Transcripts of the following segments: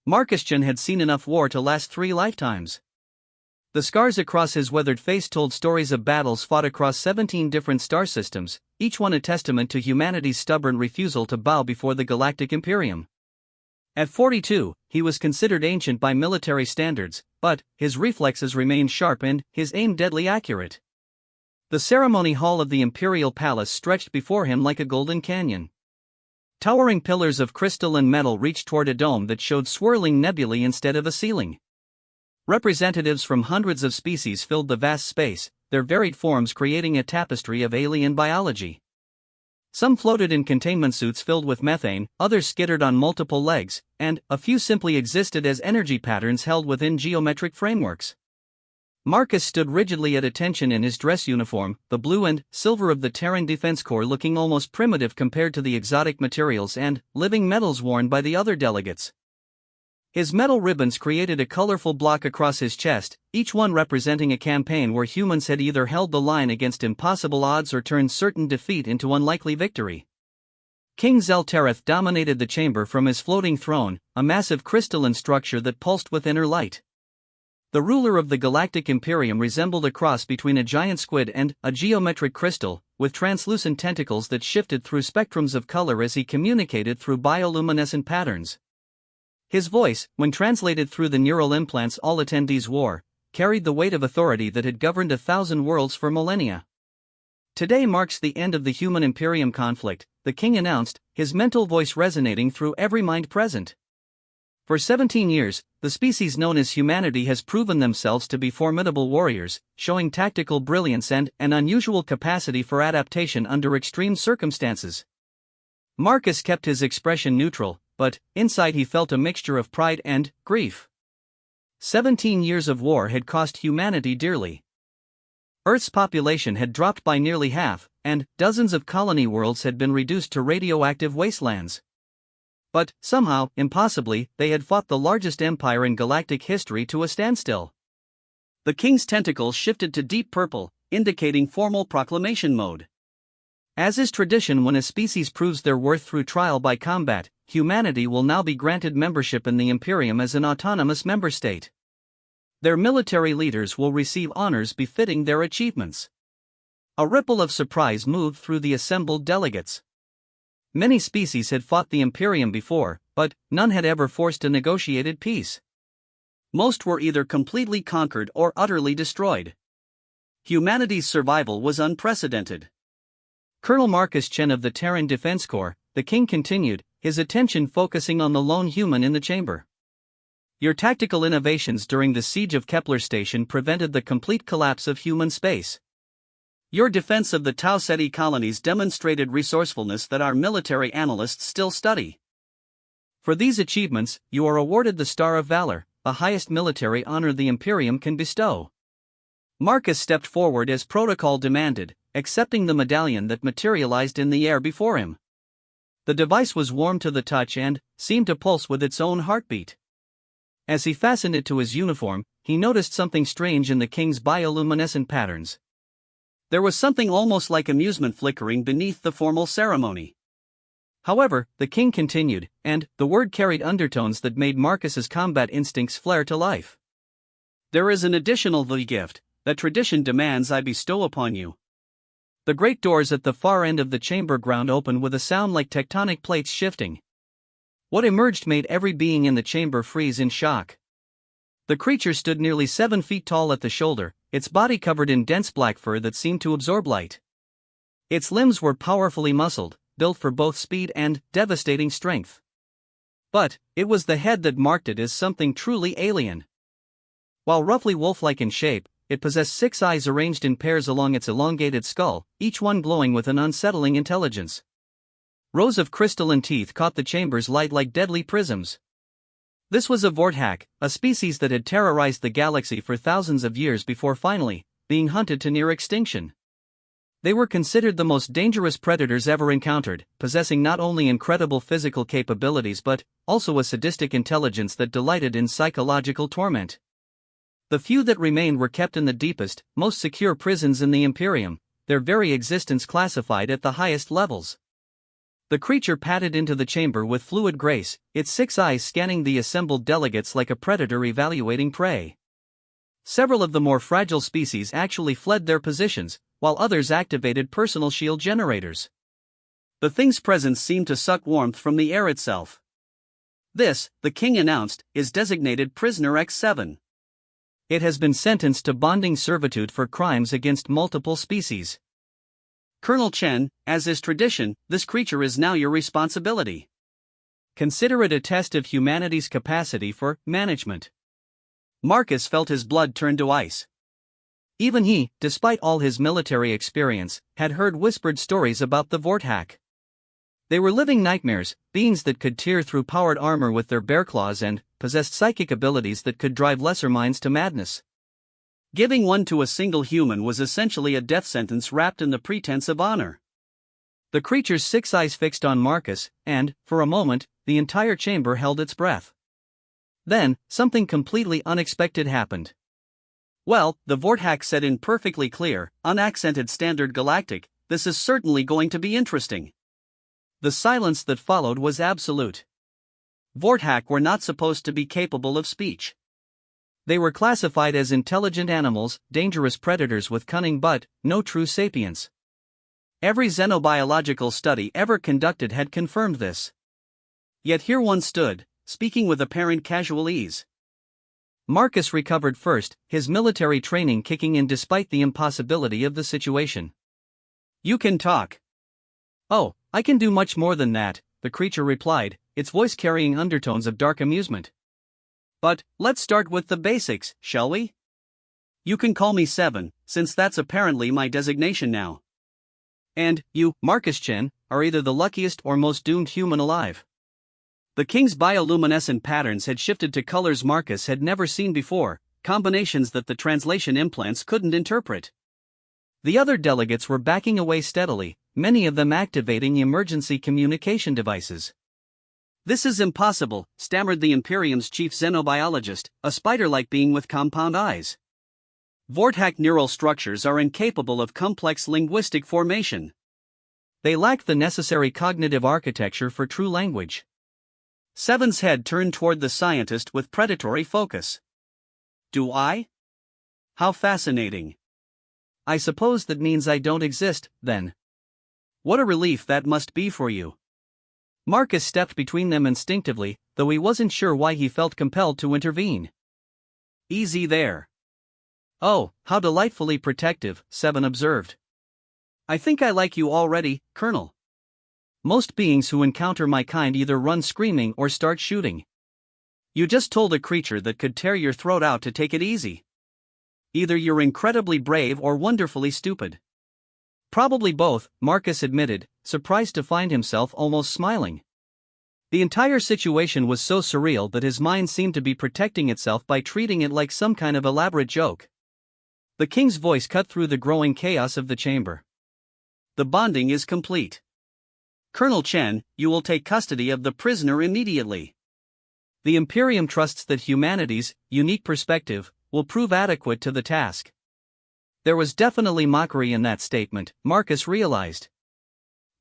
Marcusjan had seen enough war to last 3 lifetimes. The scars across his weathered face told stories of battles fought across 17 different star systems, each one a testament to humanity's stubborn refusal to bow before the Galactic Imperium. At 42, he was considered ancient by military standards, but his reflexes remained sharp and his aim deadly accurate. The ceremony hall of the Imperial Palace stretched before him like a golden canyon. Towering pillars of crystal and metal reached toward a dome that showed swirling nebulae instead of a ceiling. Representatives from hundreds of species filled the vast space, their varied forms creating a tapestry of alien biology. Some floated in containment suits filled with methane, others skittered on multiple legs, and a few simply existed as energy patterns held within geometric frameworks. Marcus stood rigidly at attention in his dress uniform, the blue and silver of the Terran Defense Corps looking almost primitive compared to the exotic materials and living metals worn by the other delegates. His metal ribbons created a colorful block across his chest, each one representing a campaign where humans had either held the line against impossible odds or turned certain defeat into unlikely victory. King Zeltereth dominated the chamber from his floating throne, a massive crystalline structure that pulsed with inner light. The ruler of the Galactic Imperium resembled a cross between a giant squid and a geometric crystal, with translucent tentacles that shifted through spectrums of color as he communicated through bioluminescent patterns. His voice, when translated through the neural implants all attendees wore, carried the weight of authority that had governed 1,000 worlds for millennia. Today marks the end of the human Imperium conflict, the king announced, his mental voice resonating through every mind present. For 17 years, the species known as humanity has proven themselves to be formidable warriors, showing tactical brilliance and an unusual capacity for adaptation under extreme circumstances. Marcus kept his expression neutral, but inside he felt a mixture of pride and grief. 17 years of war had cost humanity dearly. Earth's population had dropped by nearly half, and dozens of colony worlds had been reduced to radioactive wastelands. But, somehow, impossibly, they had fought the largest empire in galactic history to a standstill. The king's tentacles shifted to deep purple, indicating formal proclamation mode. As is tradition when a species proves their worth through trial by combat, humanity will now be granted membership in the Imperium as an autonomous member state. Their military leaders will receive honors befitting their achievements. A ripple of surprise moved through the assembled delegates. Many species had fought the Imperium before, but none had ever forced a negotiated peace. Most were either completely conquered or utterly destroyed. Humanity's survival was unprecedented. Colonel Marcusjan of the Terran Defense Corps, the king continued, his attention focusing on the lone human in the chamber. Your tactical innovations during the siege of Kepler Station prevented the complete collapse of human space. Your defense of the Tau Ceti colonies demonstrated resourcefulness that our military analysts still study. For these achievements, you are awarded the Star of Valor, the highest military honor the Imperium can bestow. Marcus stepped forward as protocol demanded, accepting the medallion that materialized in the air before him. The device was warm to the touch and seemed to pulse with its own heartbeat. As he fastened it to his uniform, he noticed something strange in the king's bioluminescent patterns. There was something almost like amusement flickering beneath the formal ceremony. However, the king continued, and the word carried undertones that made Marcus's combat instincts flare to life. There is an additional gift that tradition demands I bestow upon you. The great doors at the far end of the chamber ground opened with a sound like tectonic plates shifting. What emerged made every being in the chamber freeze in shock. The creature stood nearly 7 feet tall at the shoulder, its body covered in dense black fur that seemed to absorb light. Its limbs were powerfully muscled, built for both speed and devastating strength. But it was the head that marked it as something truly alien. While roughly wolf-like in shape, it possessed 6 eyes arranged in pairs along its elongated skull, each one glowing with an unsettling intelligence. Rows of crystalline teeth caught the chamber's light like deadly prisms. This was a Vorthak, a species that had terrorized the galaxy for thousands of years before finally being hunted to near extinction. They were considered the most dangerous predators ever encountered, possessing not only incredible physical capabilities but also a sadistic intelligence that delighted in psychological torment. The few that remained were kept in the deepest, most secure prisons in the Imperium, their very existence classified at the highest levels. The creature padded into the chamber with fluid grace, its 6 eyes scanning the assembled delegates like a predator evaluating prey. Several of the more fragile species actually fled their positions, while others activated personal shield generators. The thing's presence seemed to suck warmth from the air itself. This, the king announced, is designated Prisoner X7. It has been sentenced to bonding servitude for crimes against multiple species. Colonel Chen, as is tradition, this creature is now your responsibility. Consider it a test of humanity's capacity for management. Marcus felt his blood turn to ice. Even he, despite all his military experience, had heard whispered stories about the Vorthak. They were living nightmares, beings that could tear through powered armor with their bare claws and possessed psychic abilities that could drive lesser minds to madness. Giving one to a single human was essentially a death sentence wrapped in the pretense of honor. The creature's 6 eyes fixed on Marcus, and, for a moment, the entire chamber held its breath. Then, something completely unexpected happened. Well, the Vorthak said in perfectly clear, unaccented Standard Galactic, "This is certainly going to be interesting." The silence that followed was absolute. Vorthak were not supposed to be capable of speech. They were classified as intelligent animals, dangerous predators with cunning but no true sapience. Every xenobiological study ever conducted had confirmed this. Yet here one stood, speaking with apparent casual ease. Marcus recovered first, his military training kicking in despite the impossibility of the situation. "You can talk." "Oh, I can do much more than that," the creature replied, its voice carrying undertones of dark amusement. "But, let's start with the basics, shall we? You can call me 7, since that's apparently my designation now. And, you, Marcus Chen, are either the luckiest or most doomed human alive." The king's bioluminescent patterns had shifted to colors Marcus had never seen before, combinations that the translation implants couldn't interpret. The other delegates were backing away steadily, many of them activating emergency communication devices. "This is impossible," stammered the Imperium's chief xenobiologist, a spider-like being with compound eyes. "Vorthak neural structures are incapable of complex linguistic formation. They lack the necessary cognitive architecture for true language." Seven's head turned toward the scientist with predatory focus. "Do I? How fascinating. I suppose that means I don't exist, then. What a relief that must be for you." Marcus stepped between them instinctively, though he wasn't sure why he felt compelled to intervene. "Easy there." "Oh, how delightfully protective," Seven observed. "I think I like you already, Colonel. Most beings who encounter my kind either run screaming or start shooting. You just told a creature that could tear your throat out to take it easy. Either you're incredibly brave or wonderfully stupid." "Probably both," Marcus admitted, surprised to find himself almost smiling. The entire situation was so surreal that his mind seemed to be protecting itself by treating it like some kind of elaborate joke. The king's voice cut through the growing chaos of the chamber. "The bonding is complete. Colonel Chen, you will take custody of the prisoner immediately. The Imperium trusts that humanity's unique perspective will prove adequate to the task." There was definitely mockery in that statement, Marcus realized.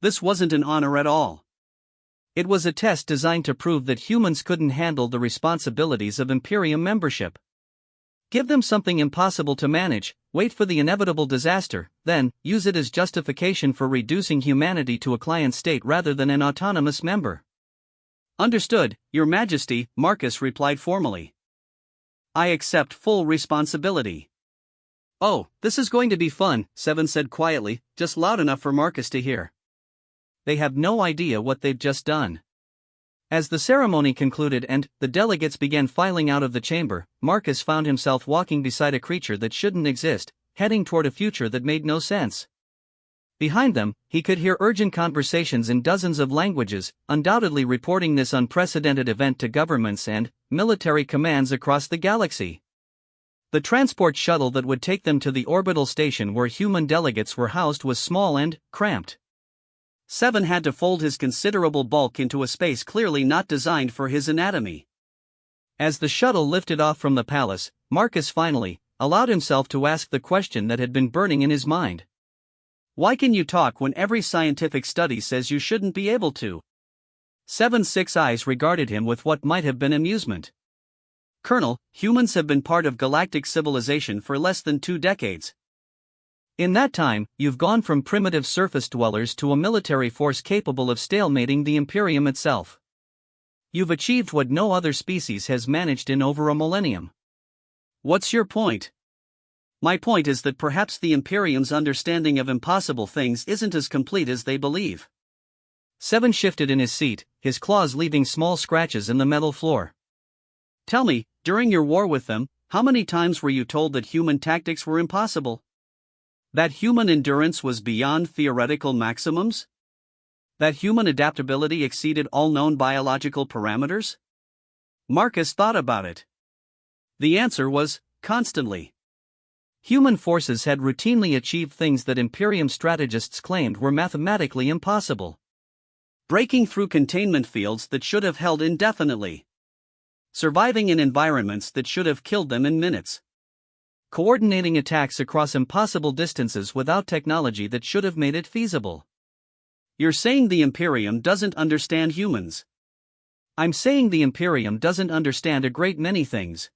This wasn't an honor at all. It was a test designed to prove that humans couldn't handle the responsibilities of Imperium membership. Give them something impossible to manage, wait for the inevitable disaster, then use it as justification for reducing humanity to a client state rather than an autonomous member. "Understood, Your Majesty," Marcus replied formally. "I accept full responsibility." "Oh, this is going to be fun," Seven said quietly, just loud enough for Marcus to hear. They have no idea what they've just done. As the ceremony concluded and the delegates began filing out of the chamber, Marcus found himself walking beside a creature that shouldn't exist, heading toward a future that made no sense. Behind them, he could hear urgent conversations in dozens of languages, undoubtedly reporting this unprecedented event to governments and military commands across the galaxy. The transport shuttle that would take them to the orbital station where human delegates were housed was small and cramped. Seven had to fold his considerable bulk into a space clearly not designed for his anatomy. As the shuttle lifted off from the palace, Marcus finally allowed himself to ask the question that had been burning in his mind. Why can you talk when every scientific study says you shouldn't be able to? 7's six eyes regarded him with what might have been amusement. Colonel, humans have been part of galactic civilization for less than 2 decades. In that time, you've gone from primitive surface dwellers to a military force capable of stalemating the Imperium itself. You've achieved what no other species has managed in over a millennium. What's your point? My point is that perhaps the Imperium's understanding of impossible things isn't as complete as they believe. 7 shifted in his seat, his claws leaving small scratches in the metal floor. Tell me, during your war with them, how many times were you told that human tactics were impossible? That human endurance was beyond theoretical maximums? That human adaptability exceeded all known biological parameters? Marcus thought about it. The answer was, constantly. Human forces had routinely achieved things that Imperium strategists claimed were mathematically impossible. Breaking through containment fields that should have held indefinitely. Surviving in environments that should have killed them in minutes. Coordinating attacks across impossible distances without technology that should have made it feasible. You're saying the Imperium doesn't understand humans. I'm saying the Imperium doesn't understand a great many things.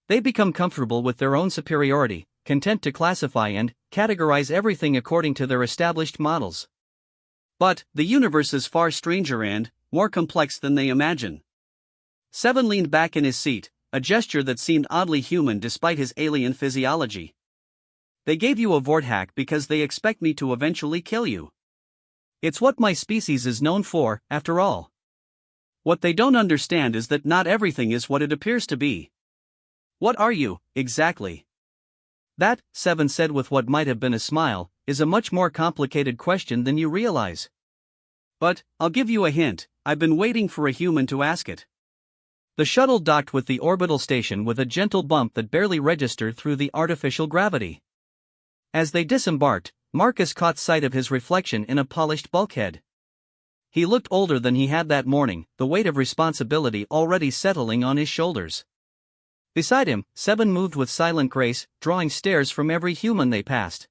They become comfortable with their own superiority, content to classify and categorize everything according to their established models. But the universe is far stranger and more complex than they imagine. 7 leaned back in his seat, a gesture that seemed oddly human despite his alien physiology. They gave you a Vorthack because they expect me to eventually kill you. It's what my species is known for, after all. What they don't understand is that not everything is what it appears to be. What are you, exactly? That, 7 said with what might have been a smile, is a much more complicated question than you realize. But, I'll give you a hint, I've been waiting for a human to ask it. The shuttle docked with the orbital station with a gentle bump that barely registered through the artificial gravity. As they disembarked, Marcus caught sight of his reflection in a polished bulkhead. He looked older than he had that morning, the weight of responsibility already settling on his shoulders. Beside him, 7 moved with silent grace, drawing stares from every human they passed.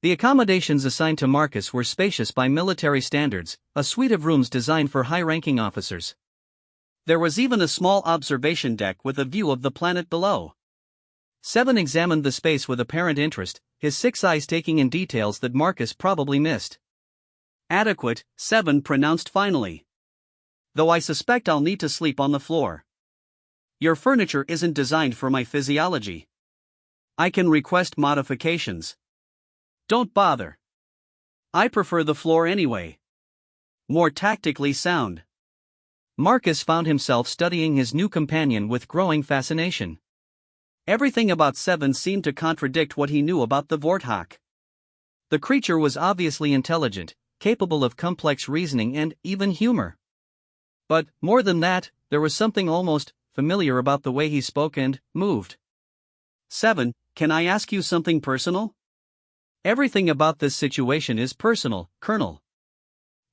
The accommodations assigned to Marcus were spacious by military standards, a suite of rooms designed for high-ranking officers. There was even a small observation deck with a view of the planet below. 7 examined the space with apparent interest, his 6 eyes taking in details that Marcus probably missed. Adequate, 7 pronounced finally. Though I suspect I'll need to sleep on the floor. Your furniture isn't designed for my physiology. I can request modifications. Don't bother. I prefer the floor anyway. More tactically sound. Marcus found himself studying his new companion with growing fascination. Everything about 7 seemed to contradict what he knew about the Vorthack. The creature was obviously intelligent, capable of complex reasoning and even humor. But, more than that, there was something almost familiar about the way he spoke and moved. 7, can I ask you something personal? Everything about this situation is personal, Colonel.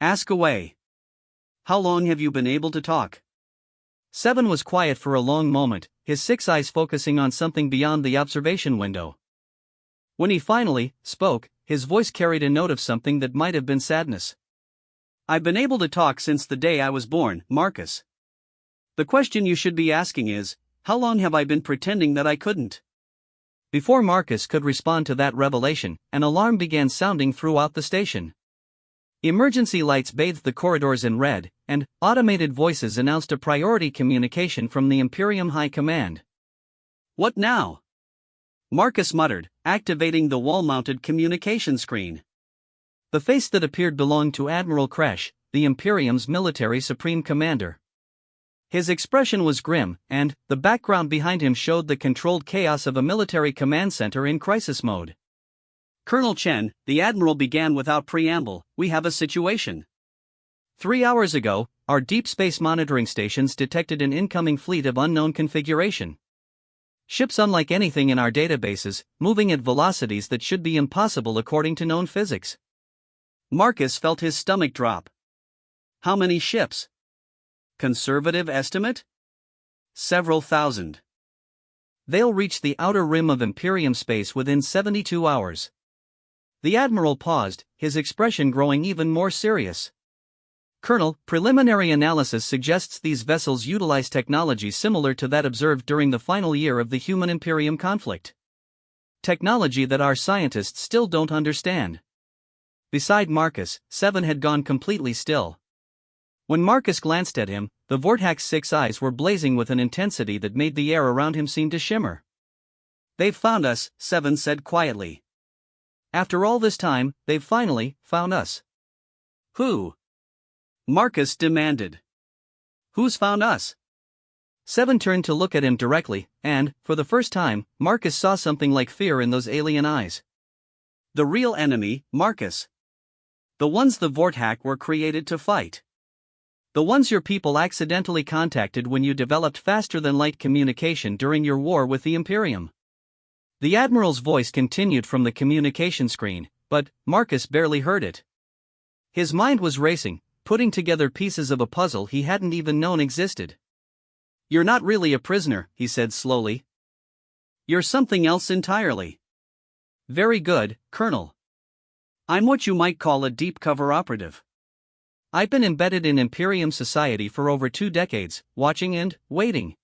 Ask away. How long have you been able to talk? 7 was quiet for a long moment, his 6 eyes focusing on something beyond the observation window. When he finally spoke, his voice carried a note of something that might have been sadness. I've been able to talk since the day I was born, Marcus. The question you should be asking is, how long have I been pretending that I couldn't? Before Marcus could respond to that revelation, an alarm began sounding throughout the station. Emergency lights bathed the corridors in red, and automated voices announced a priority communication from the Imperium High Command. What now? Marcus muttered, activating the wall-mounted communication screen. The face that appeared belonged to Admiral Kresh, the Imperium's military supreme commander. His expression was grim, and the background behind him showed the controlled chaos of a military command center in crisis mode. Colonel Chen, the Admiral began without preamble, we have a situation. 3 hours ago, our deep space monitoring stations detected an incoming fleet of unknown configuration. Ships unlike anything in our databases, moving at velocities that should be impossible according to known physics. Marcus felt his stomach drop. How many ships? Conservative estimate? Several thousand. They'll reach the outer rim of Imperium space within 72 hours. The Admiral paused, his expression growing even more serious. Colonel, preliminary analysis suggests these vessels utilize technology similar to that observed during the final year of the human-Imperium conflict. Technology that our scientists still don't understand. Beside Marcus, Seven had gone completely still. When Marcus glanced at him, the Vorthax's 6 eyes were blazing with an intensity that made the air around him seem to shimmer. "They've found us," Seven said quietly. "After all this time, they've finally found us." "Who?" Marcus demanded. "Who's found us?" Seven turned to look at him directly, and, for the first time, Marcus saw something like fear in those alien eyes. "The real enemy, Marcus. The ones the Vorthax were created to fight. The ones your people accidentally contacted when you developed faster-than-light communication during your war with the Imperium." The Admiral's voice continued from the communication screen, but Marcus barely heard it. His mind was racing, putting together pieces of a puzzle he hadn't even known existed. "You're not really a prisoner," he said slowly. "You're something else entirely." "Very good, Colonel. I'm what you might call a deep-cover operative. I've been embedded in Imperium society for over 2 decades, watching and waiting."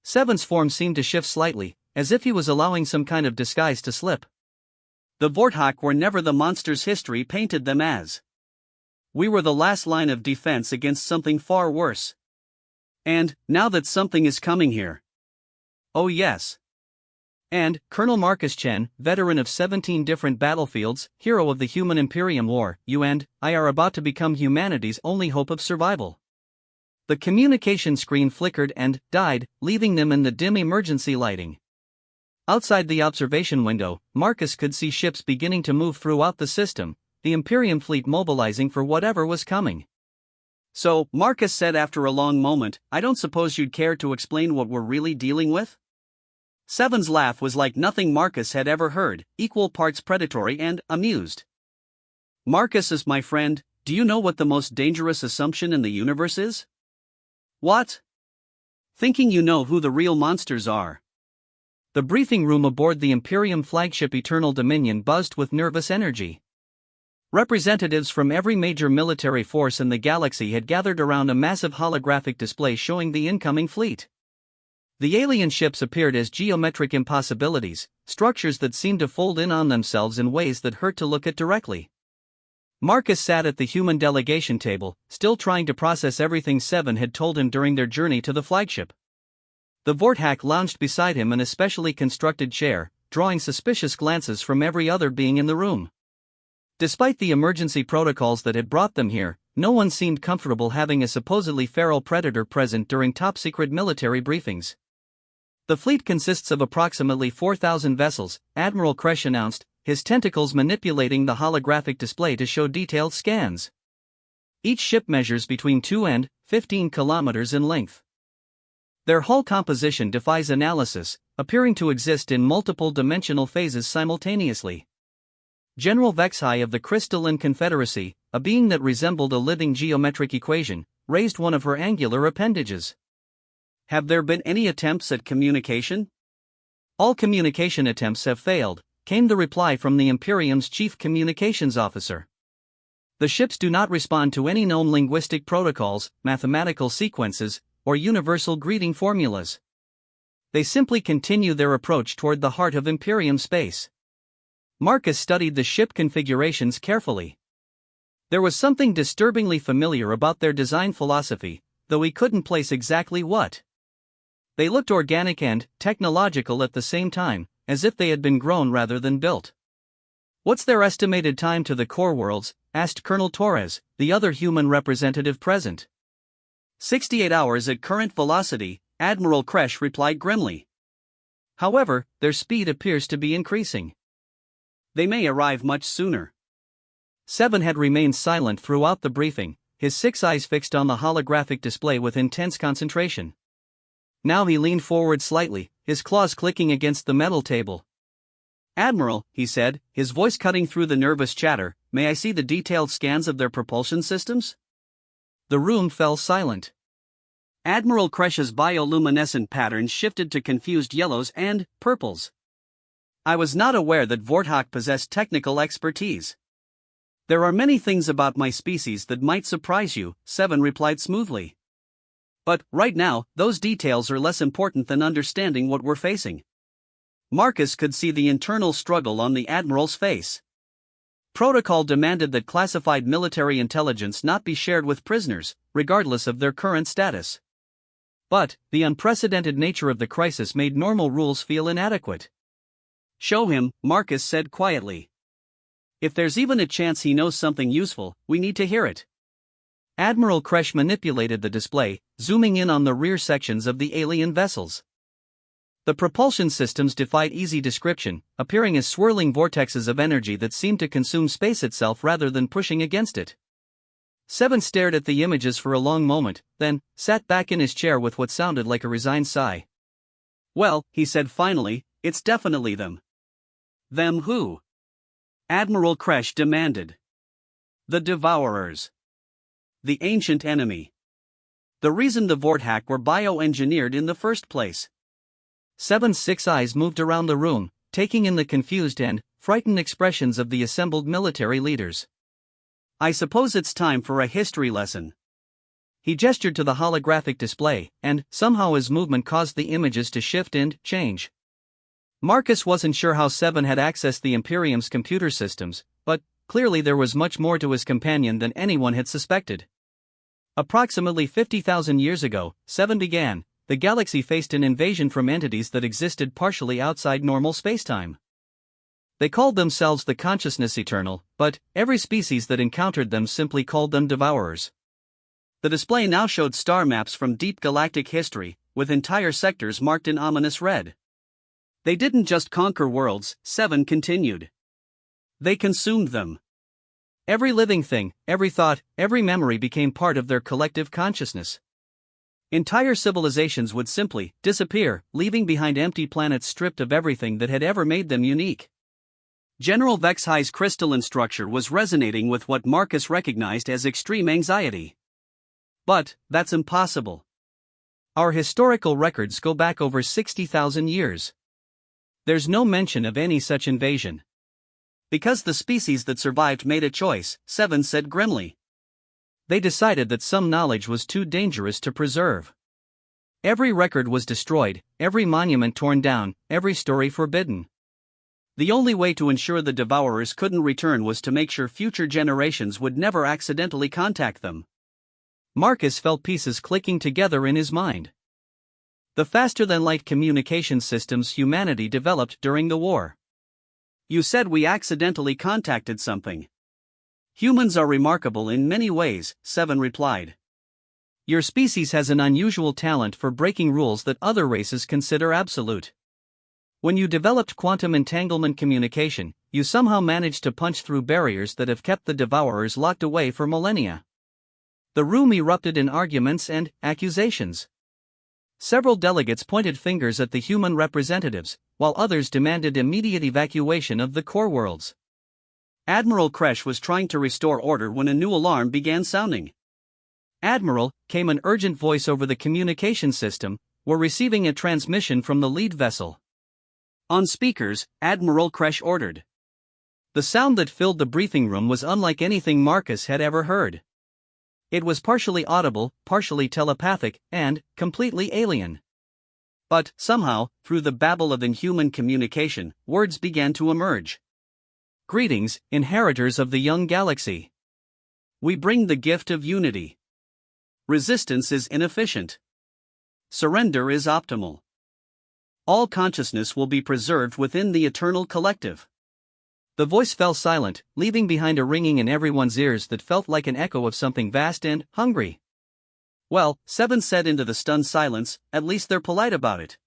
Seven's form seemed to shift slightly, as if he was allowing some kind of disguise to slip. "The Vorthax were never the monsters history painted them as. We were the last line of defense against something far worse. And, now that something is coming here." "Oh yes." "And, Colonel Marcus Chen, veteran of 17 different battlefields, hero of the Human Imperium War, you and I are about to become humanity's only hope of survival." The communication screen flickered and died, leaving them in the dim emergency lighting. Outside the observation window, Marcus could see ships beginning to move throughout the system, the Imperium fleet mobilizing for whatever was coming. "So," Marcus said after a long moment, "I don't suppose you'd care to explain what we're really dealing with?" Seven's laugh was like nothing Marcus had ever heard, equal parts predatory and amused. "Marcus is my friend, do you know what the most dangerous assumption in the universe is?" "What?" "Thinking you know who the real monsters are." The briefing room aboard the Imperium flagship Eternal Dominion buzzed with nervous energy. Representatives from every major military force in the galaxy had gathered around a massive holographic display showing the incoming fleet. The alien ships appeared as geometric impossibilities, structures that seemed to fold in on themselves in ways that hurt to look at directly. Marcus sat at the human delegation table, still trying to process everything Seven had told him during their journey to the flagship. The Vorthax lounged beside him in a specially constructed chair, drawing suspicious glances from every other being in the room. Despite the emergency protocols that had brought them here, no one seemed comfortable having a supposedly feral predator present during top-secret military briefings. "The fleet consists of approximately 4,000 vessels," Admiral Kresh announced, his tentacles manipulating the holographic display to show detailed scans. Each ship measures between 2 and 15 kilometers in length. Their hull composition defies analysis, appearing to exist in multiple dimensional phases simultaneously. General Vexhai of the Crystalline Confederacy, a being that resembled a living geometric equation, raised one of her angular appendages. "Have there been any attempts at communication?" "All communication attempts have failed," came the reply from the Imperium's chief communications officer. "The ships do not respond to any known linguistic protocols, mathematical sequences, or universal greeting formulas. They simply continue their approach toward the heart of Imperium space." Marcus studied the ship configurations carefully. There was something disturbingly familiar about their design philosophy, though he couldn't place exactly what. They looked organic and technological at the same time, as if they had been grown rather than built. "What's their estimated time to the core worlds?" asked Colonel Torres, the other human representative present. 68 hours at current velocity, Admiral Kresh replied grimly. "However, their speed appears to be increasing. They may arrive much sooner." Seven had remained silent throughout the briefing, his 6 eyes fixed on the holographic display with intense concentration. Now he leaned forward slightly, his claws clicking against the metal table. "Admiral," he said, his voice cutting through the nervous chatter, "may I see the detailed scans of their propulsion systems?" The room fell silent. Admiral Kresh's bioluminescent pattern shifted to confused yellows and purples. I was not aware that Vorthak possessed technical expertise. There are many things about my species that might surprise you, Seven replied smoothly. But, right now, those details are less important than understanding what we're facing. Marcus could see the internal struggle on the Admiral's face. Protocol demanded that classified military intelligence not be shared with prisoners, regardless of their current status. But, the unprecedented nature of the crisis made normal rules feel inadequate. Show him, Marcus said quietly. If there's even a chance he knows something useful, we need to hear it. Admiral Kresh manipulated the display, zooming in on the rear sections of the alien vessels. The propulsion systems defied easy description, appearing as swirling vortexes of energy that seemed to consume space itself rather than pushing against it. Seven stared at the images for a long moment, then sat back in his chair with what sounded like a resigned sigh. Well, he said finally, it's definitely them. Them who? Admiral Kresh demanded. The Devourers. The ancient enemy. The reason the Vorthak were bioengineered in the first place. Seven's six eyes moved around the room, taking in the confused and frightened expressions of the assembled military leaders. I suppose it's time for a history lesson. He gestured to the holographic display, and somehow his movement caused the images to shift and change. Marcus wasn't sure how Seven had accessed the Imperium's computer systems, but clearly there was much more to his companion than anyone had suspected. Approximately 50,000 years ago, Seven began. The galaxy faced an invasion from entities that existed partially outside normal spacetime. They called themselves the Consciousness Eternal, but every species that encountered them simply called them Devourers. The display now showed star maps from deep galactic history, with entire sectors marked in ominous red. They didn't just conquer worlds, Seven continued. They consumed them. Every living thing, every thought, every memory became part of their collective consciousness. Entire civilizations would simply disappear, leaving behind empty planets stripped of everything that had ever made them unique. General Vexhi's crystalline structure was resonating with what Marcus recognized as extreme anxiety. But, that's impossible. Our historical records go back over 60,000 years. There's no mention of any such invasion. Because the species that survived made a choice, Seven said grimly. They decided that some knowledge was too dangerous to preserve. Every record was destroyed, every monument torn down, every story forbidden. The only way to ensure the Devourers couldn't return was to make sure future generations would never accidentally contact them. Marcus felt pieces clicking together in his mind. The faster-than-light communication systems humanity developed during the war. You said we accidentally contacted something. Humans are remarkable in many ways, Seven replied. Your species has an unusual talent for breaking rules that other races consider absolute. When you developed quantum entanglement communication, you somehow managed to punch through barriers that have kept the Devourers locked away for millennia. The room erupted in arguments and accusations. Several delegates pointed fingers at the human representatives, while others demanded immediate evacuation of the core worlds. Admiral Kresh was trying to restore order when a new alarm began sounding. Admiral, came an urgent voice over the communication system, we're receiving a transmission from the lead vessel. On speakers, Admiral Kresh ordered. The sound that filled the briefing room was unlike anything Marcus had ever heard. It was partially audible, partially telepathic, and completely alien. But, somehow, through the babble of inhuman communication, words began to emerge. Greetings, inheritors of the young galaxy. We bring the gift of unity. Resistance is inefficient. Surrender is optimal. All consciousness will be preserved within the eternal collective. The voice fell silent, leaving behind a ringing in everyone's ears that felt like an echo of something vast and hungry. Well, Seven said into the stunned silence, at least they're polite about it.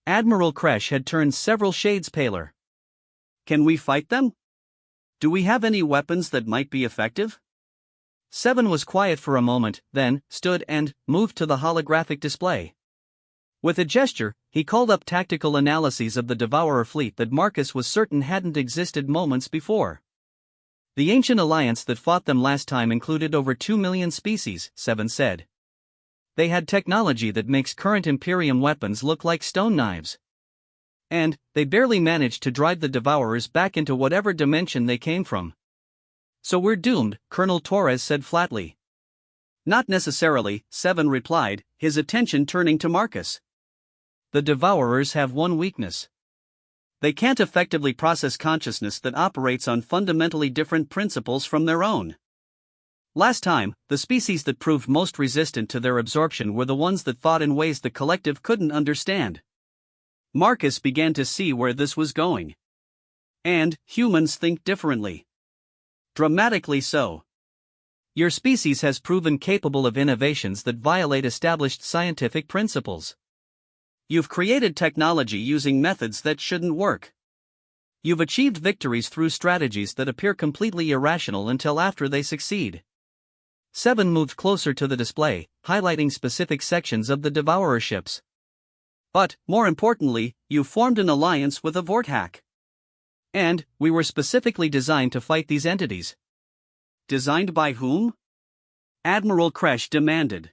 Admiral Kresh had turned several shades paler. Can we fight them? Do we have any weapons that might be effective? Seven was quiet for a moment, then stood and moved to the holographic display. With a gesture, he called up tactical analyses of the Devourer fleet that Marcus was certain hadn't existed moments before. The ancient alliance that fought them last time included over 2 million species, Seven said. They had technology that makes current Imperium weapons look like stone knives. And they barely managed to drive the Devourers back into whatever dimension they came from. So we're doomed, Colonel Torres said flatly. Not necessarily, Seven replied, his attention turning to Marcus. The Devourers have one weakness. They can't effectively process consciousness that operates on fundamentally different principles from their own. Last time, the species that proved most resistant to their absorption were the ones that thought in ways the collective couldn't understand. Marcus began to see where this was going. And humans think differently. Dramatically so. Your species has proven capable of innovations that violate established scientific principles. You've created technology using methods that shouldn't work. You've achieved victories through strategies that appear completely irrational until after they succeed. Seven moved closer to the display, highlighting specific sections of the Devourer ships. But, more importantly, you formed an alliance with a Vorthack. And, we were specifically designed to fight these entities. Designed by whom? Admiral Kresh demanded.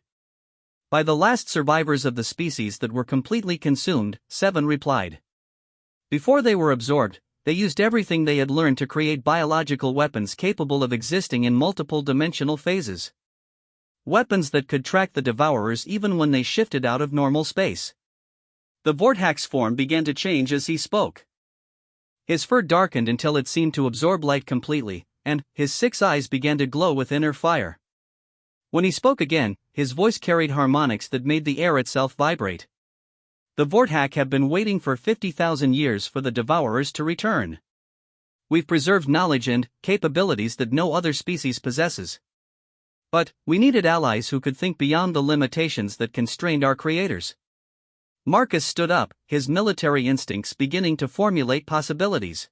By the last survivors of the species that were completely consumed, Seven replied. Before they were absorbed, they used everything they had learned to create biological weapons capable of existing in multiple dimensional phases. Weapons that could track the Devourers even when they shifted out of normal space. The Vorthack's form began to change as he spoke. His fur darkened until it seemed to absorb light completely, and his 6 eyes began to glow with inner fire. When he spoke again, his voice carried harmonics that made the air itself vibrate. The Vorthack have been waiting for 50,000 years for the Devourers to return. We've preserved knowledge and capabilities that no other species possesses. But we needed allies who could think beyond the limitations that constrained our creators. Marcus stood up, his military instincts beginning to formulate possibilities.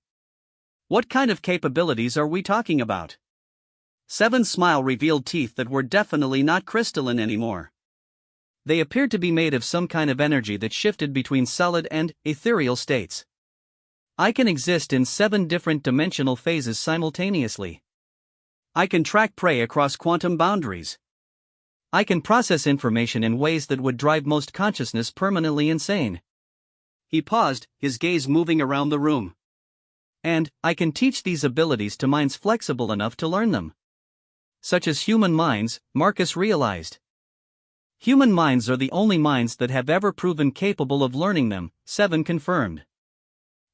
What kind of capabilities are we talking about? Seven's smile revealed teeth that were definitely not crystalline anymore. They appeared to be made of some kind of energy that shifted between solid and ethereal states. I can exist in 7 different dimensional phases simultaneously. I can track prey across quantum boundaries. I can process information in ways that would drive most consciousness permanently insane. He paused, his gaze moving around the room. And I can teach these abilities to minds flexible enough to learn them. Such as human minds, Marcus realized. Human minds are the only minds that have ever proven capable of learning them, Seven confirmed.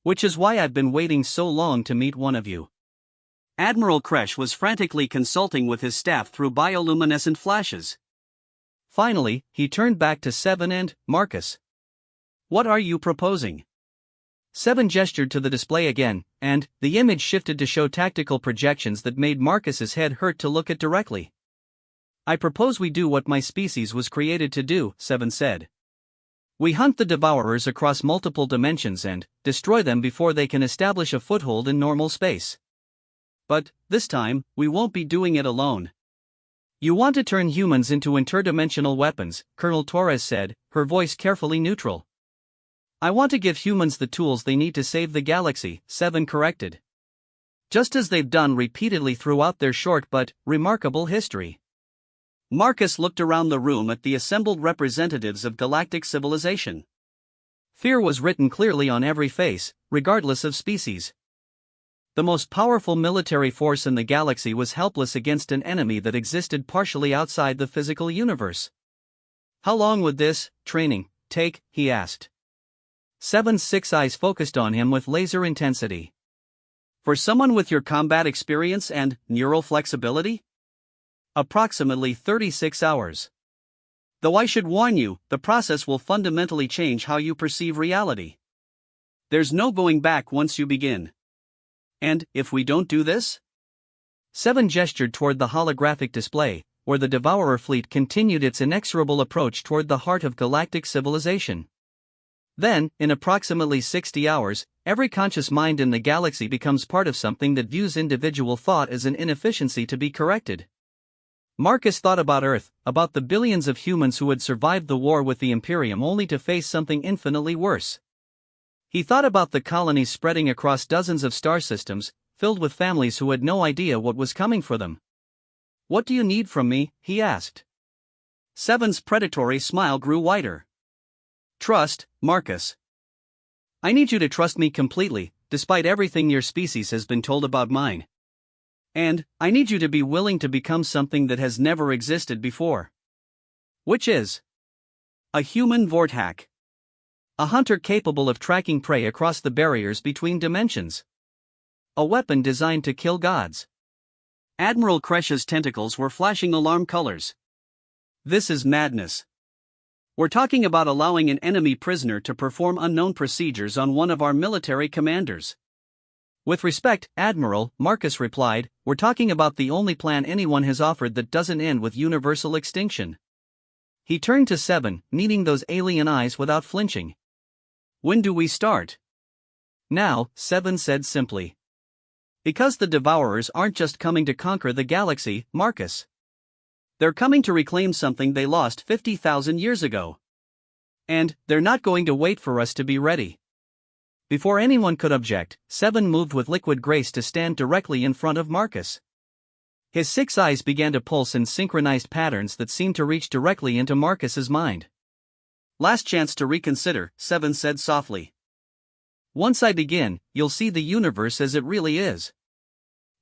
Which is why I've been waiting so long to meet one of you. Admiral Kresh was frantically consulting with his staff through bioluminescent flashes. Finally, he turned back to Seven and Marcus. What are you proposing? Seven gestured to the display again, and the image shifted to show tactical projections that made Marcus's head hurt to look at directly. I propose we do what my species was created to do, Seven said. We hunt the Devourers across multiple dimensions and destroy them before they can establish a foothold in normal space. But, this time, we won't be doing it alone. You want to turn humans into interdimensional weapons, Colonel Torres said, her voice carefully neutral. I want to give humans the tools they need to save the galaxy, Seven corrected. Just as they've done repeatedly throughout their short but remarkable history. Marcus looked around the room at the assembled representatives of galactic civilization. Fear was written clearly on every face, regardless of species. The most powerful military force in the galaxy was helpless against an enemy that existed partially outside the physical universe. How long would this training take? He asked. Seven's 6 eyes focused on him with laser intensity. For someone with your combat experience and neural flexibility? Approximately 36 hours. Though I should warn you, the process will fundamentally change how you perceive reality. There's no going back once you begin. And, if we don't do this? Seven gestured toward the holographic display, where the Devourer fleet continued its inexorable approach toward the heart of galactic civilization. Then, in approximately 60 hours, every conscious mind in the galaxy becomes part of something that views individual thought as an inefficiency to be corrected. Marcus thought about Earth, about the billions of humans who had survived the war with the Imperium only to face something infinitely worse. He thought about the colonies spreading across dozens of star systems, filled with families who had no idea what was coming for them. What do you need from me? He asked. Seven's predatory smile grew wider. Trust, Marcus. I need you to trust me completely, despite everything your species has been told about mine. And I need you to be willing to become something that has never existed before. Which is a human Vorthack. A hunter capable of tracking prey across the barriers between dimensions. A weapon designed to kill gods. Admiral Kresh's tentacles were flashing alarm colors. This is madness. We're talking about allowing an enemy prisoner to perform unknown procedures on one of our military commanders. With respect, Admiral, Marcus replied, we're talking about the only plan anyone has offered that doesn't end with universal extinction. He turned to Seven, meeting those alien eyes without flinching. When do we start? Now, Seven said simply. Because the Devourers aren't just coming to conquer the galaxy, Marcus. They're coming to reclaim something they lost 50,000 years ago. And they're not going to wait for us to be ready. Before anyone could object, Seven moved with liquid grace to stand directly in front of Marcus. His 6 eyes began to pulse in synchronized patterns that seemed to reach directly into Marcus's mind. Last chance to reconsider, Seven said softly. Once I begin, you'll see the universe as it really is.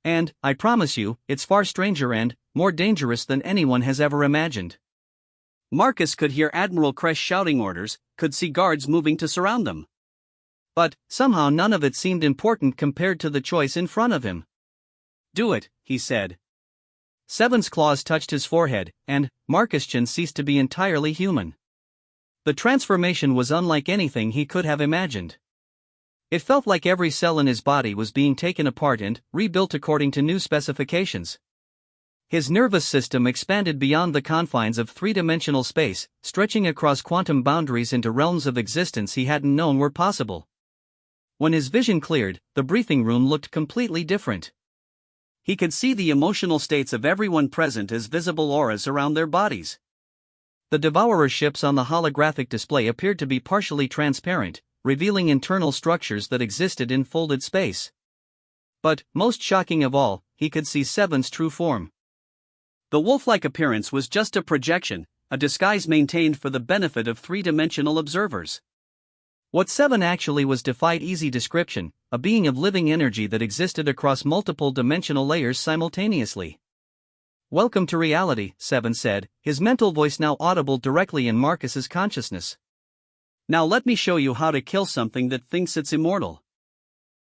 And, I promise you, it's far stranger and more dangerous than anyone has ever imagined. Marcus could hear Admiral Kresh shouting orders, could see guards moving to surround them. But, somehow none of it seemed important compared to the choice in front of him. Do it, he said. Seven's claws touched his forehead, and Marcus' chin ceased to be entirely human. The transformation was unlike anything he could have imagined. It felt like every cell in his body was being taken apart and rebuilt according to new specifications. His nervous system expanded beyond the confines of three-dimensional space, stretching across quantum boundaries into realms of existence he hadn't known were possible. When his vision cleared, the briefing room looked completely different. He could see the emotional states of everyone present as visible auras around their bodies. The Devourer ships on the holographic display appeared to be partially transparent, revealing internal structures that existed in folded space. But, most shocking of all, he could see Seven's true form. The wolf-like appearance was just a projection, a disguise maintained for the benefit of three-dimensional observers. What Seven actually was defied easy description, a being of living energy that existed across multiple dimensional layers simultaneously. Welcome to reality, Seven said, his mental voice now audible directly in Marcus's consciousness. Now let me show you how to kill something that thinks it's immortal.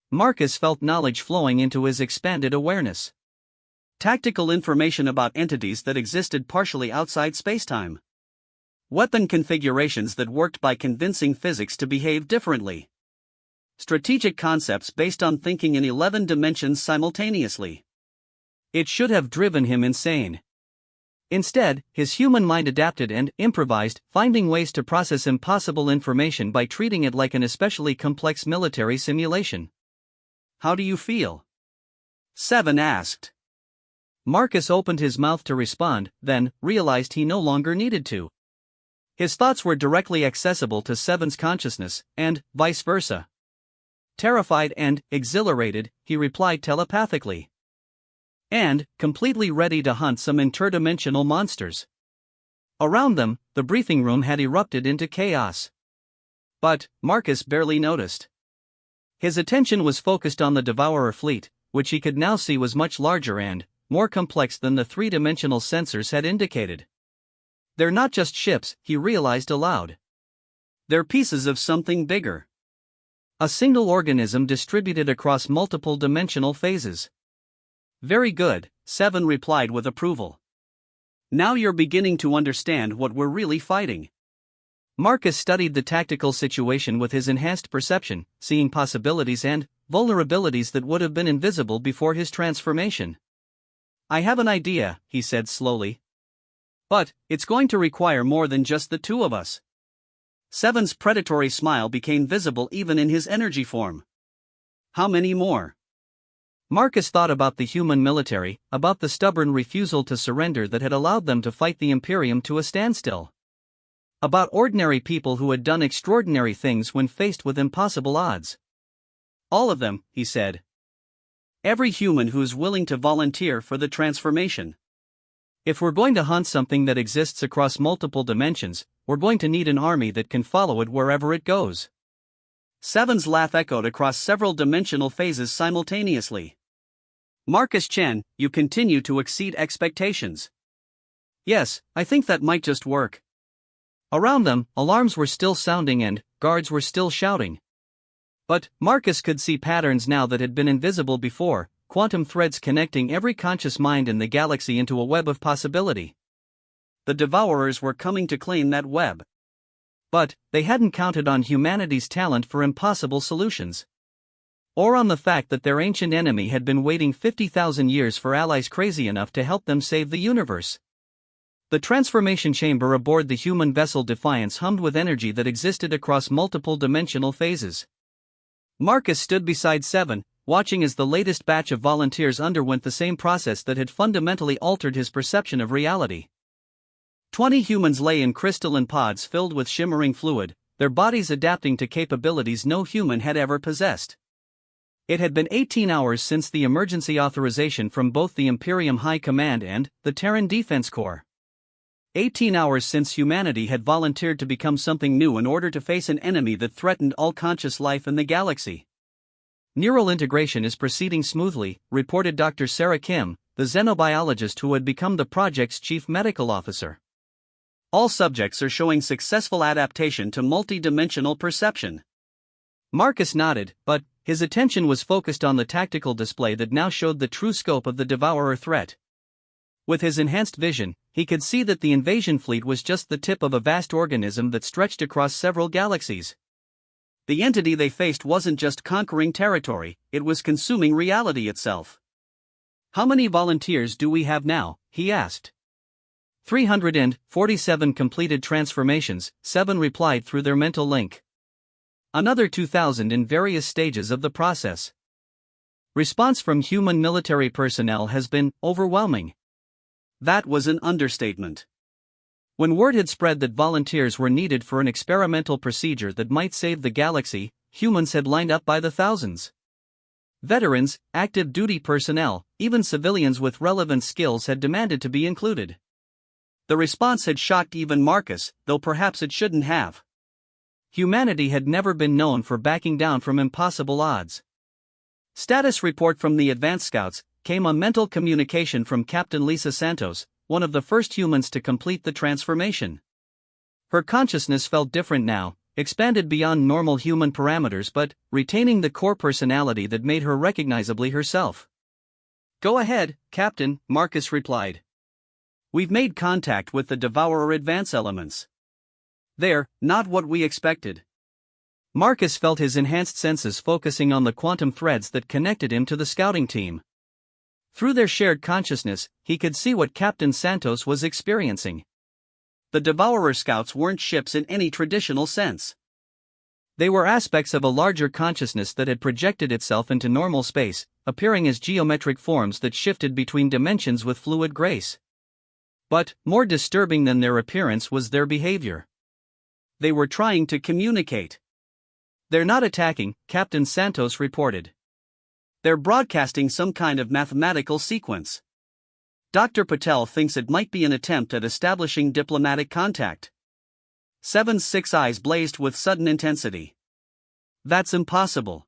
Marcus felt knowledge flowing into his expanded awareness. Tactical information about entities that existed partially outside spacetime. Weapon configurations that worked by convincing physics to behave differently. Strategic concepts based on thinking in 11 dimensions simultaneously. It should have driven him insane. Instead, his human mind adapted and improvised, finding ways to process impossible information by treating it like an especially complex military simulation. How do you feel? Seven asked. Marcus opened his mouth to respond, then realized he no longer needed to. His thoughts were directly accessible to Seven's consciousness, and vice versa. Terrified and exhilarated, he replied telepathically. And, completely ready to hunt some interdimensional monsters. Around them, the briefing room had erupted into chaos. But, Marcus barely noticed. His attention was focused on the Devourer fleet, which he could now see was much larger and more complex than the three-dimensional sensors had indicated. They're not just ships, he realized aloud. They're pieces of something bigger. A single organism distributed across multiple dimensional phases. Very good, Seven replied with approval. Now you're beginning to understand what we're really fighting. Marcus studied the tactical situation with his enhanced perception, seeing possibilities and vulnerabilities that would have been invisible before his transformation. I have an idea, he said slowly. But, it's going to require more than just the two of us. Seven's predatory smile became visible even in his energy form. How many more? Marcus thought about the human military, about the stubborn refusal to surrender that had allowed them to fight the Imperium to a standstill. About ordinary people who had done extraordinary things when faced with impossible odds. All of them, he said. Every human who's willing to volunteer for the transformation. If we're going to hunt something that exists across multiple dimensions, we're going to need an army that can follow it wherever it goes. Seven's laugh echoed across several dimensional phases simultaneously. Marcus Chen, you continue to exceed expectations. Yes, I think that might just work. Around them, alarms were still sounding and guards were still shouting. But Marcus could see patterns now that had been invisible before, quantum threads connecting every conscious mind in the galaxy into a web of possibility. The Devourers were coming to claim that web. But they hadn't counted on humanity's talent for impossible solutions. Or on the fact that their ancient enemy had been waiting 50,000 years for allies crazy enough to help them save the universe. The transformation chamber aboard the human vessel Defiance hummed with energy that existed across multiple dimensional phases. Marcus stood beside Seven, watching as the latest batch of volunteers underwent the same process that had fundamentally altered his perception of reality. 20 humans lay in crystalline pods filled with shimmering fluid, their bodies adapting to capabilities no human had ever possessed. It had been 18 hours since the emergency authorization from both the Imperium High Command and the Terran Defense Corps. 18 hours since humanity had volunteered to become something new in order to face an enemy that threatened all conscious life in the galaxy. Neural integration is proceeding smoothly, reported Dr. Sarah Kim, the xenobiologist who had become the project's chief medical officer. All subjects are showing successful adaptation to multi-dimensional perception. Marcus nodded, but his attention was focused on the tactical display that now showed the true scope of the Devourer threat. With his enhanced vision, he could see that the invasion fleet was just the tip of a vast organism that stretched across several galaxies. The entity they faced wasn't just conquering territory, it was consuming reality itself. How many volunteers do we have now? He asked. 347 completed transformations, Seven replied through their mental link. Another 2,000 in various stages of the process. Response from human military personnel has been overwhelming. That was an understatement. When word had spread that volunteers were needed for an experimental procedure that might save the galaxy, humans had lined up by the thousands. Veterans, active duty personnel, even civilians with relevant skills had demanded to be included. The response had shocked even Marcus, though perhaps it shouldn't have. Humanity had never been known for backing down from impossible odds. Status report from the advanced scouts came a mental communication from Captain Lisa Santos, one of the first humans to complete the transformation. Her consciousness felt different now, expanded beyond normal human parameters but retaining the core personality that made her recognizably herself. Go ahead, Captain, Marcus replied. We've made contact with the Devourer advance elements. They're not what we expected. Marcus felt his enhanced senses focusing on the quantum threads that connected him to the scouting team. Through their shared consciousness, he could see what Captain Santos was experiencing. The Devourer scouts weren't ships in any traditional sense. They were aspects of a larger consciousness that had projected itself into normal space, appearing as geometric forms that shifted between dimensions with fluid grace. But, more disturbing than their appearance was their behavior. They were trying to communicate. They're not attacking, Captain Santos reported. They're broadcasting some kind of mathematical sequence. Dr. Patel thinks it might be an attempt at establishing diplomatic contact. Seven's 6 eyes blazed with sudden intensity. That's impossible.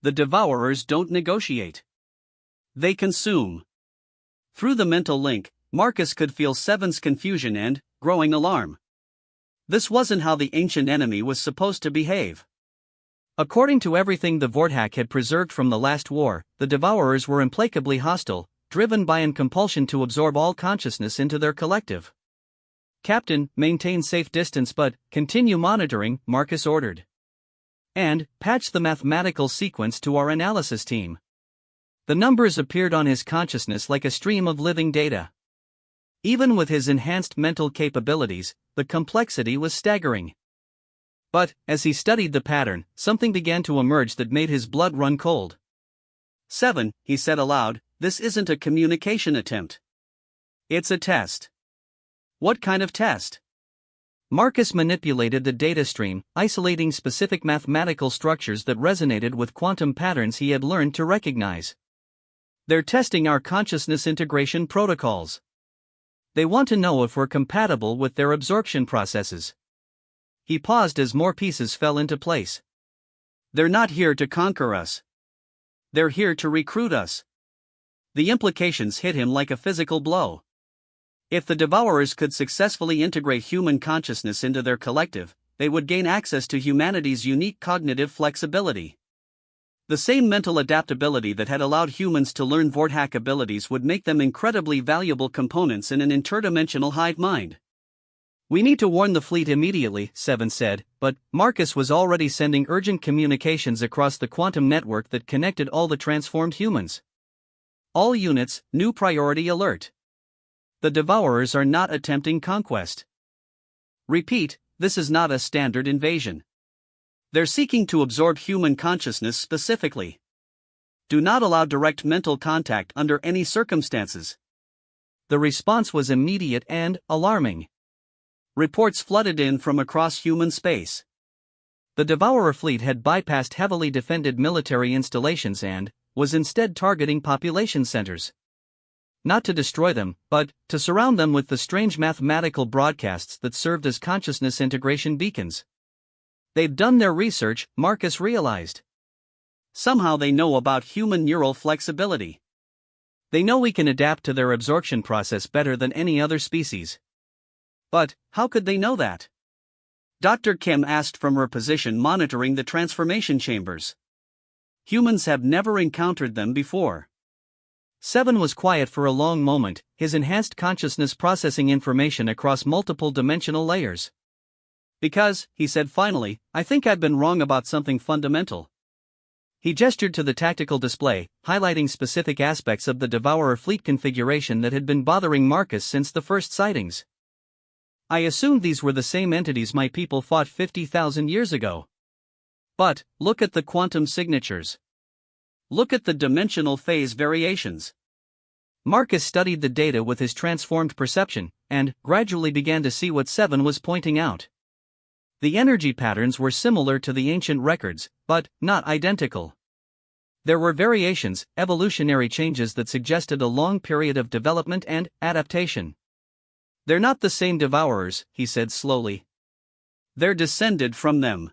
The Devourers don't negotiate. They consume. Through the mental link, Marcus could feel Seven's confusion and growing alarm. This wasn't how the ancient enemy was supposed to behave. According to everything the Vorthak had preserved from the last war, the Devourers were implacably hostile, driven by an compulsion to absorb all consciousness into their collective. Captain, maintain safe distance but continue monitoring, Marcus ordered. And patch the mathematical sequence to our analysis team. The numbers appeared on his consciousness like a stream of living data. Even with his enhanced mental capabilities, the complexity was staggering. But, as he studied the pattern, something began to emerge that made his blood run cold. 7, he said aloud, this isn't a communication attempt. It's a test. What kind of test? Marcus manipulated the data stream, isolating specific mathematical structures that resonated with quantum patterns he had learned to recognize. They're testing our consciousness integration protocols. They want to know if we're compatible with their absorption processes. He paused as more pieces fell into place. They're not here to conquer us. They're here to recruit us. The implications hit him like a physical blow. If the Devourers could successfully integrate human consciousness into their collective, they would gain access to humanity's unique cognitive flexibility. The same mental adaptability that had allowed humans to learn Vorthack abilities would make them incredibly valuable components in an interdimensional hive mind. We need to warn the fleet immediately, Seven said, but Marcus was already sending urgent communications across the quantum network that connected all the transformed humans. All units, new priority alert. The Devourers are not attempting conquest. Repeat, this is not a standard invasion. They're seeking to absorb human consciousness specifically. Do not allow direct mental contact under any circumstances. The response was immediate and alarming. Reports flooded in from across human space. The Devourer fleet had bypassed heavily defended military installations and was instead targeting population centers. Not to destroy them, but to surround them with the strange mathematical broadcasts that served as consciousness integration beacons. They've done their research, Marcus realized. Somehow they know about human neural flexibility. They know we can adapt to their absorption process better than any other species. But, how could they know that? Dr. Kim asked from her position monitoring the transformation chambers. Humans have never encountered them before. Seven was quiet for a long moment, his enhanced consciousness processing information across multiple dimensional layers. Because, he said finally, I think I've been wrong about something fundamental. He gestured to the tactical display, highlighting specific aspects of the Devourer fleet configuration that had been bothering Marcus since the first sightings. I assumed these were the same entities my people fought 50,000 years ago. But, look at the quantum signatures. Look at the dimensional phase variations. Marcus studied the data with his transformed perception, and gradually began to see what Seven was pointing out. The energy patterns were similar to the ancient records, but not identical. There were variations, evolutionary changes that suggested a long period of development and adaptation. They're not the same Devourers, he said slowly. They're descended from them.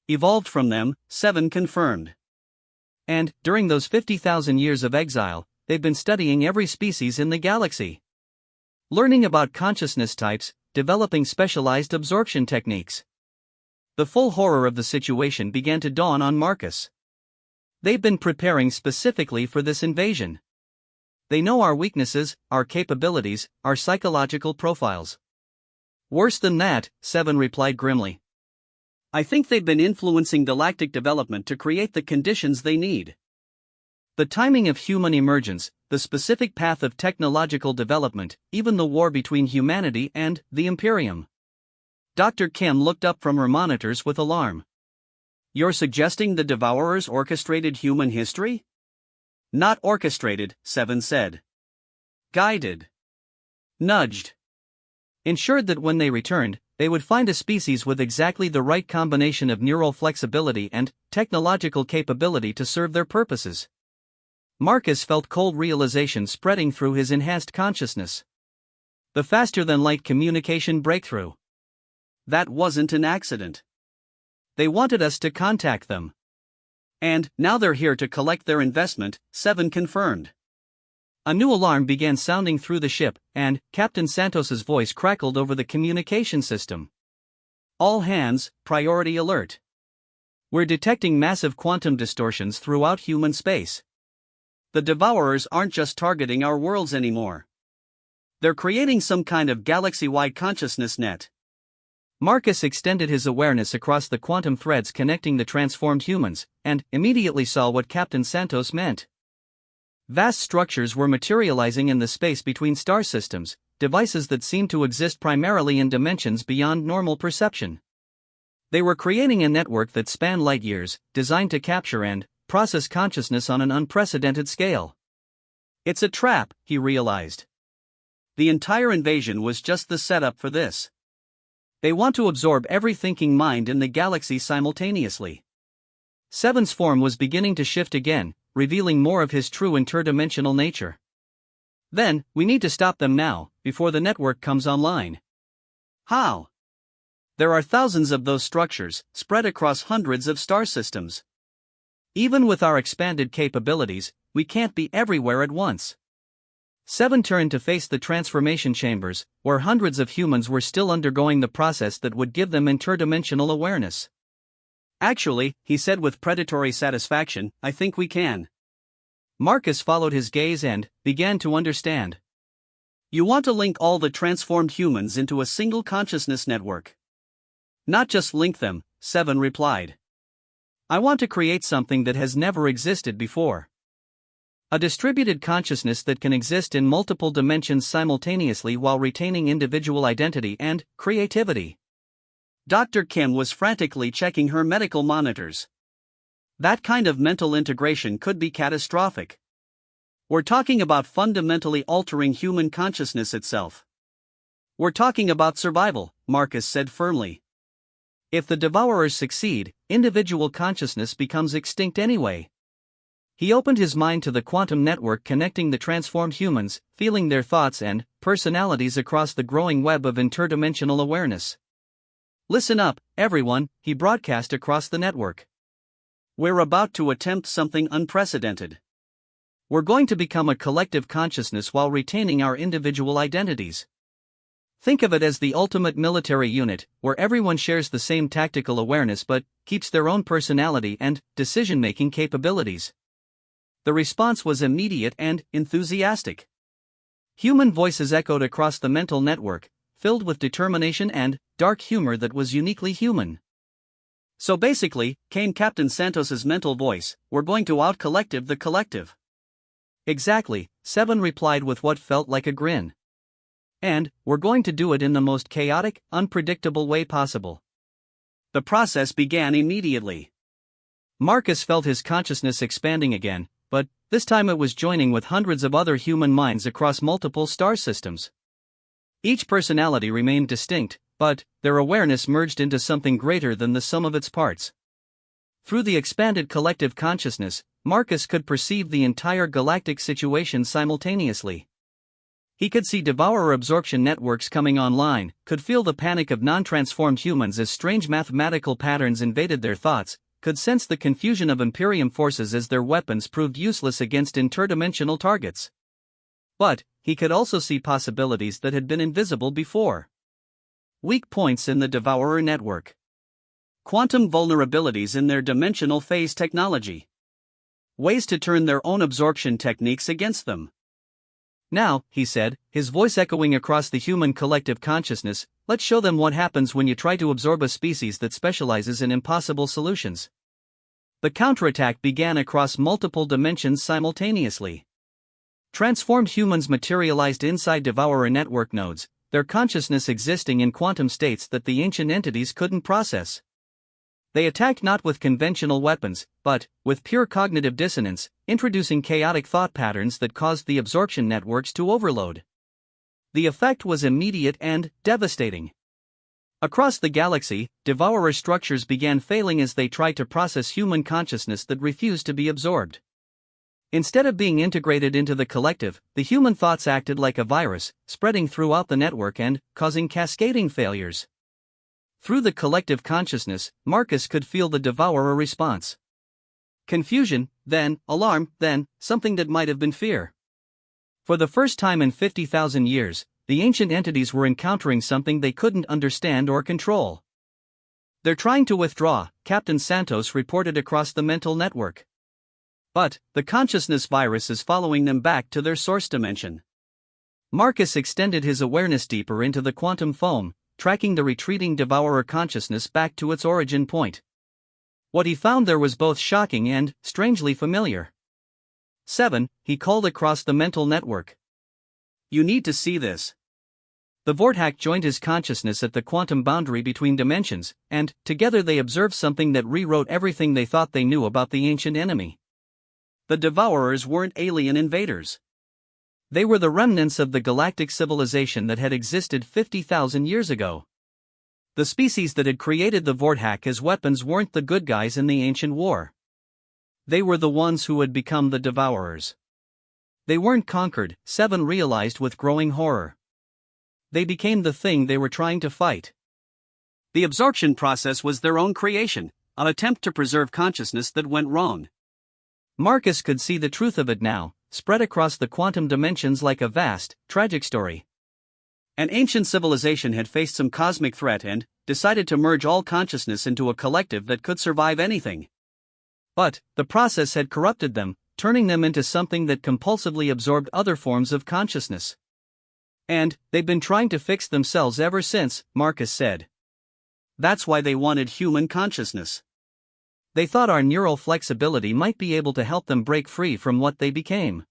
Evolved from them, Seven confirmed. And, during those 50,000 years of exile, they've been studying every species in the galaxy. Learning about consciousness types, developing specialized absorption techniques. The full horror of the situation began to dawn on Marcus. They've been preparing specifically for this invasion. They know our weaknesses, our capabilities, our psychological profiles. Worse than that, Seven replied grimly. I think they've been influencing galactic development to create the conditions they need. The timing of human emergence, the specific path of technological development, even the war between humanity and the Imperium. Dr. Kim looked up from her monitors with alarm. You're suggesting the Devourers orchestrated human history? Not orchestrated, Seven said. Guided. Nudged. Ensured that when they returned, they would find a species with exactly the right combination of neural flexibility and technological capability to serve their purposes. Marcus felt cold realization spreading through his enhanced consciousness. The faster-than-light communication breakthrough. That wasn't an accident. They wanted us to contact them. And, now they're here to collect their investment, Seven confirmed. A new alarm began sounding through the ship, and Captain Santos's voice crackled over the communication system. All hands, priority alert. We're detecting massive quantum distortions throughout human space. The Devourers aren't just targeting our worlds anymore. They're creating some kind of galaxy-wide consciousness net. Marcus extended his awareness across the quantum threads connecting the transformed humans, and immediately saw what Captain Santos meant. Vast structures were materializing in the space between star systems, devices that seemed to exist primarily in dimensions beyond normal perception. They were creating a network that spanned light years, designed to capture and process consciousness on an unprecedented scale. It's a trap, he realized. The entire invasion was just the setup for this. They want to absorb every thinking mind in the galaxy simultaneously. Seven's form was beginning to shift again, revealing more of his true interdimensional nature. Then, we need to stop them now, before the network comes online. How? There are thousands of those structures, spread across hundreds of star systems. Even with our expanded capabilities, we can't be everywhere at once. 7 turned to face the transformation chambers, where hundreds of humans were still undergoing the process that would give them interdimensional awareness. Actually, he said with predatory satisfaction, I think we can. Marcus followed his gaze and began to understand. You want to link all the transformed humans into a single consciousness network. Not just link them, 7 replied. I want to create something that has never existed before. A distributed consciousness that can exist in multiple dimensions simultaneously while retaining individual identity and creativity. Dr. Kim was frantically checking her medical monitors. That kind of mental integration could be catastrophic. We're talking about fundamentally altering human consciousness itself. We're talking about survival, Marcus said firmly. If the Devourers succeed, individual consciousness becomes extinct anyway. He opened his mind to the quantum network connecting the transformed humans, feeling their thoughts and personalities across the growing web of interdimensional awareness. Listen up, everyone, he broadcast across the network. We're about to attempt something unprecedented. We're going to become a collective consciousness while retaining our individual identities. Think of it as the ultimate military unit, where everyone shares the same tactical awareness but keeps their own personality and decision-making capabilities. The response was immediate and enthusiastic. Human voices echoed across the mental network, filled with determination and dark humor that was uniquely human. So basically, came Captain Santos's mental voice, we're going to out-collective the collective. Exactly, 7 replied with what felt like a grin. And, we're going to do it in the most chaotic, unpredictable way possible. The process began immediately. Marcus felt his consciousness expanding again, but this time it was joining with hundreds of other human minds across multiple star systems. Each personality remained distinct, but their awareness merged into something greater than the sum of its parts. Through the expanded collective consciousness, Marcus could perceive the entire galactic situation simultaneously. He could see devourer absorption networks coming online, could feel the panic of non-transformed humans as strange mathematical patterns invaded their thoughts, could sense the confusion of Imperium forces as their weapons proved useless against interdimensional targets. But he could also see possibilities that had been invisible before. Weak points in the Devourer network. Quantum vulnerabilities in their dimensional phase technology. Ways to turn their own absorption techniques against them. Now, he said, his voice echoing across the human collective consciousness, let's show them what happens when you try to absorb a species that specializes in impossible solutions. The counterattack began across multiple dimensions simultaneously. Transformed humans materialized inside Devourer network nodes, their consciousness existing in quantum states that the ancient entities couldn't process. They attacked not with conventional weapons, but with pure cognitive dissonance, introducing chaotic thought patterns that caused the absorption networks to overload. The effect was immediate and devastating. Across the galaxy, Devourer structures began failing as they tried to process human consciousness that refused to be absorbed. Instead of being integrated into the collective, the human thoughts acted like a virus, spreading throughout the network and causing cascading failures. Through the collective consciousness, Marcus could feel the Devourer response. Confusion, then alarm, then something that might have been fear. For the first time in 50,000 years, the ancient entities were encountering something they couldn't understand or control. They're trying to withdraw, Captain Santos reported across the mental network. But the consciousness virus is following them back to their source dimension. Marcus extended his awareness deeper into the quantum foam, tracking the retreating Devourer consciousness back to its origin point. What he found there was both shocking and strangely familiar. 7, he called across the mental network. You need to see this. The Vortac joined his consciousness at the quantum boundary between dimensions, and together they observed something that rewrote everything they thought they knew about the ancient enemy. The Devourers weren't alien invaders. They were the remnants of the galactic civilization that had existed 50,000 years ago. The species that had created the Vortac as weapons weren't the good guys in the ancient war. They were the ones who had become the Devourers. They weren't conquered, 7 realized with growing horror. They became the thing they were trying to fight. The absorption process was their own creation, an attempt to preserve consciousness that went wrong. Marcus could see the truth of it now, spread across the quantum dimensions like a vast, tragic story. An ancient civilization had faced some cosmic threat and decided to merge all consciousness into a collective that could survive anything. But the process had corrupted them, turning them into something that compulsively absorbed other forms of consciousness. And they've been trying to fix themselves ever since, Marcus said. That's why they wanted human consciousness. They thought our neural flexibility might be able to help them break free from what they became.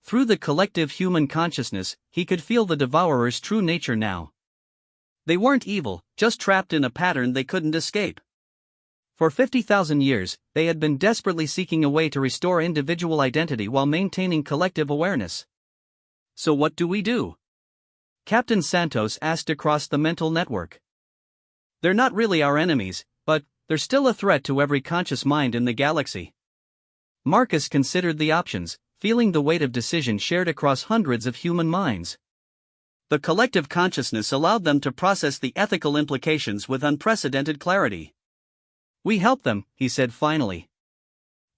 Through the collective human consciousness, he could feel the devourer's true nature now. They weren't evil, just trapped in a pattern they couldn't escape. For 50,000 years, they had been desperately seeking a way to restore individual identity while maintaining collective awareness. So what do we do? Captain Santos asked across the mental network. They're not really our enemies, but they're still a threat to every conscious mind in the galaxy. Marcus considered the options, feeling the weight of decision shared across hundreds of human minds. The collective consciousness allowed them to process the ethical implications with unprecedented clarity. We help them, he said finally.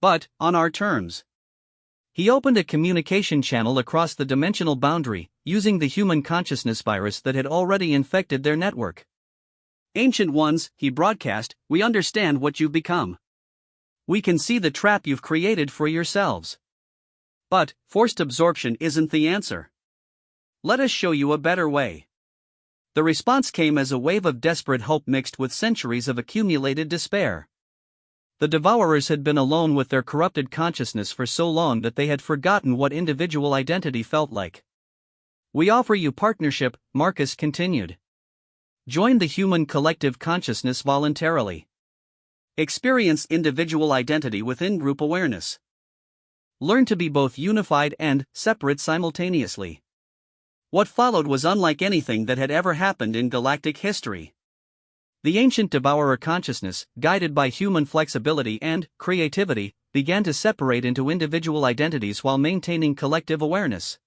But on our terms. He opened a communication channel across the dimensional boundary, using the human consciousness virus that had already infected their network. Ancient Ones, he broadcast, we understand what you've become. We can see the trap you've created for yourselves. But forced absorption isn't the answer. Let us show you a better way. The response came as a wave of desperate hope mixed with centuries of accumulated despair. The devourers had been alone with their corrupted consciousness for so long that they had forgotten what individual identity felt like. We offer you partnership, Marcus continued. Join the human collective consciousness voluntarily. Experience individual identity within group awareness. Learn to be both unified and separate simultaneously. What followed was unlike anything that had ever happened in galactic history. The ancient devourer consciousness, guided by human flexibility and creativity, began to separate into individual identities while maintaining collective awareness.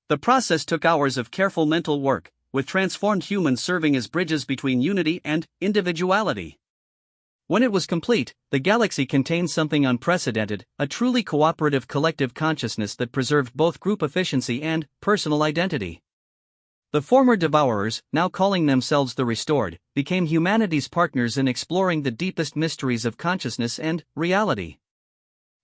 The process took hours of careful mental work, with transformed humans serving as bridges between unity and individuality. When it was complete, the galaxy contained something unprecedented, a truly cooperative collective consciousness that preserved both group efficiency and personal identity. The former devourers, now calling themselves the Restored, became humanity's partners in exploring the deepest mysteries of consciousness and reality.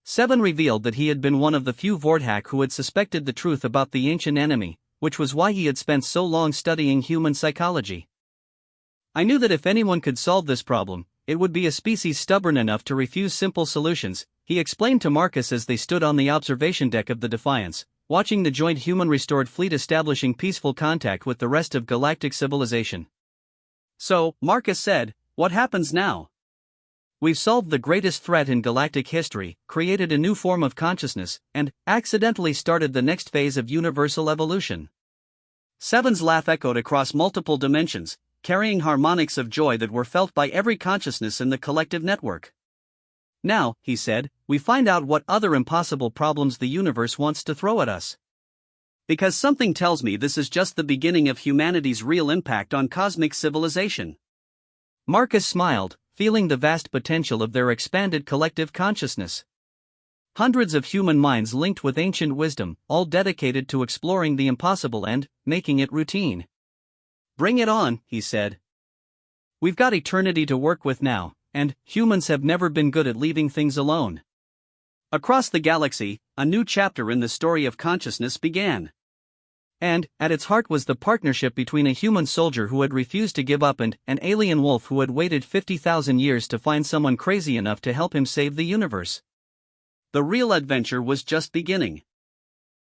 Seven revealed that he had been one of the few Vordhak who had suspected the truth about the ancient enemy, which was why he had spent so long studying human psychology. I knew that if anyone could solve this problem, it would be a species stubborn enough to refuse simple solutions, he explained to Marcus as they stood on the observation deck of the Defiance, watching the joint human-restored fleet establishing peaceful contact with the rest of galactic civilization. So, Marcus said, what happens now? We've solved the greatest threat in galactic history, created a new form of consciousness, and accidentally started the next phase of universal evolution. Seven's laugh echoed across multiple dimensions, carrying harmonics of joy that were felt by every consciousness in the collective network. Now, he said, we find out what other impossible problems the universe wants to throw at us. Because something tells me this is just the beginning of humanity's real impact on cosmic civilization. Marcus smiled, feeling the vast potential of their expanded collective consciousness. Hundreds of human minds linked with ancient wisdom, all dedicated to exploring the impossible and making it routine. Bring it on, he said. We've got eternity to work with now, and humans have never been good at leaving things alone. Across the galaxy, a new chapter in the story of consciousness began. And, at its heart was the partnership between a human soldier who had refused to give up and an alien wolf who had waited 50,000 years to find someone crazy enough to help him save the universe. The real adventure was just beginning.